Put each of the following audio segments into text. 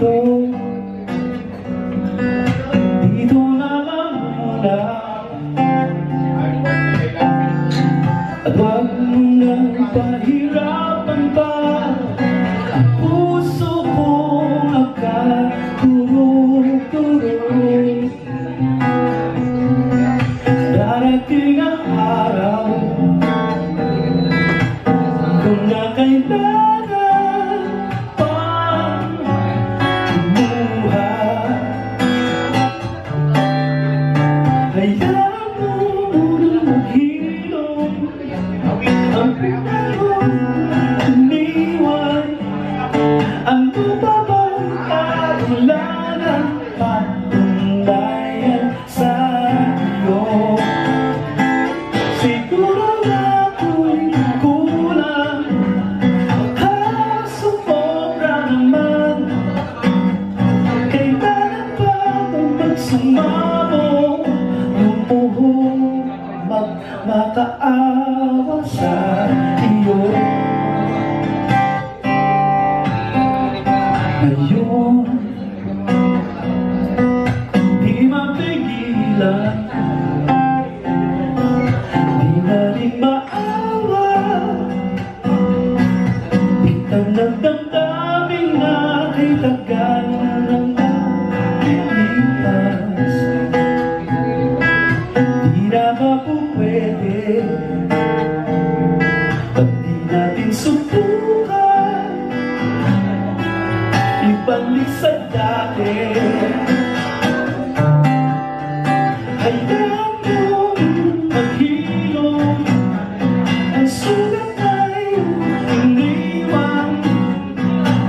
dito. Dito na lang muna. At wag mo nang pahirapan pa ang puso kong nagkaturog-turog. Darating ang araw kung na kailangan pang lumuha. Hayaan mo munang maghilom ang pinahon iniwan. Ano ba bang kailangan patunayan sa iyo? Siguro na ako'y kulang, baka sumobra naman. Kailangan ba bang magsumamo, lumuhong makaawa sa iyo? Ngayon, di mapigilan, di na rin maawa. Bitang ng damdamin na kay tagal ng nakilipas. Di na ba po pwede, ba't di natin subukan ibalik sa dati? Hayaan mo maghilom ang sugat ay iniwan.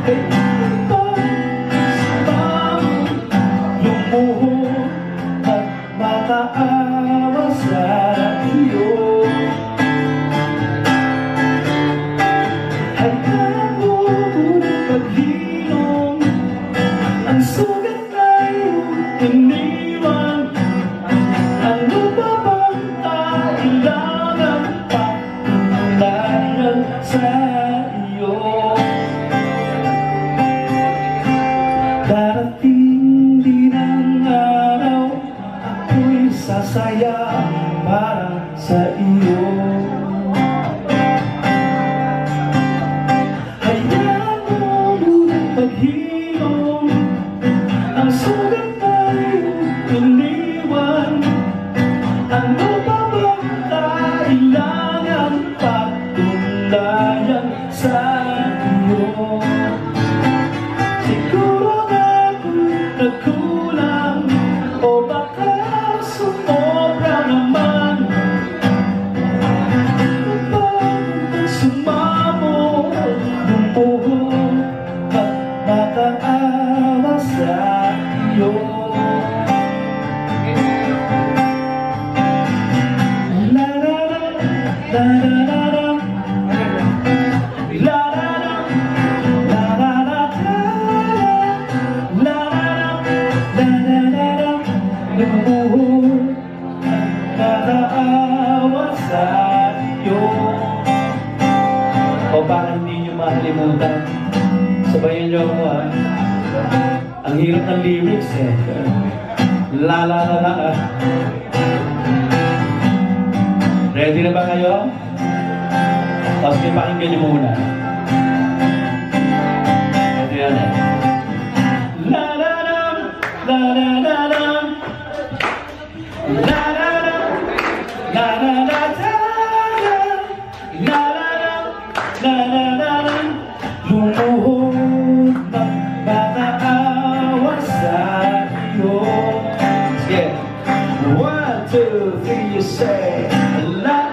Kailangan ba lumuhod at makaawa sa iyo? Hayaan mo maghilom ang sugat ay iniwan. Ano ba bang kailangan patunayan sa iyo? Darating din ang araw, ako'y sasaya para sa iyo. Hayaan mo munang maghilom ang sugat ay iniwan. Ano ba bang kailangan patunayan sa iyo? Siguro nga ako'y nagkulang, o baka sumobra naman. Ano ba ang sumamo, lumuhod at makaawa sa iyo? Lumuhod at nakaawa sa iyo. O baka hindi nyo makalimutan, sabayan nyo ako ha. Ang hirap ng lyrics eh. La. Ready na ba kayo? Tapos may pakinggan nyo muna. Ito yan eh. La-la-lam, la-la-la-lam, la-la-lam, la-la-la-la-lam, la-la-lam, la-la-la-lam. Lumuhod na makaawa sa iyo. Sige. 1, 2, 3, you say la.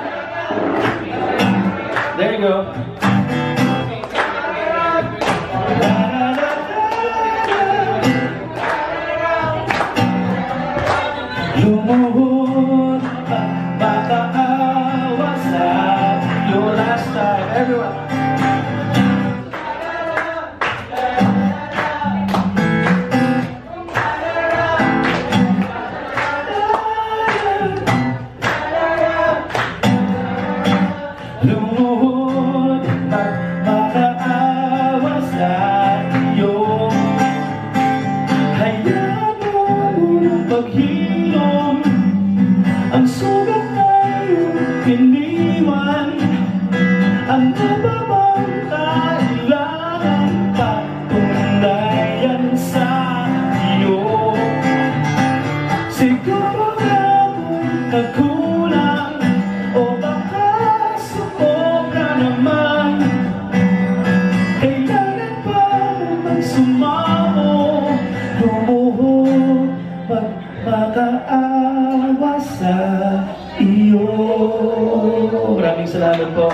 There you go. maghilom. Ang sugat ay iniwan. Ano ba bang kailangan patunayan sa iyo? Siguro ako'y nagkulang, o baka sumobra naman. Kailangan ba naman sumamo, lumuhod, magmakaawa sa iyo? Maraming salamat po.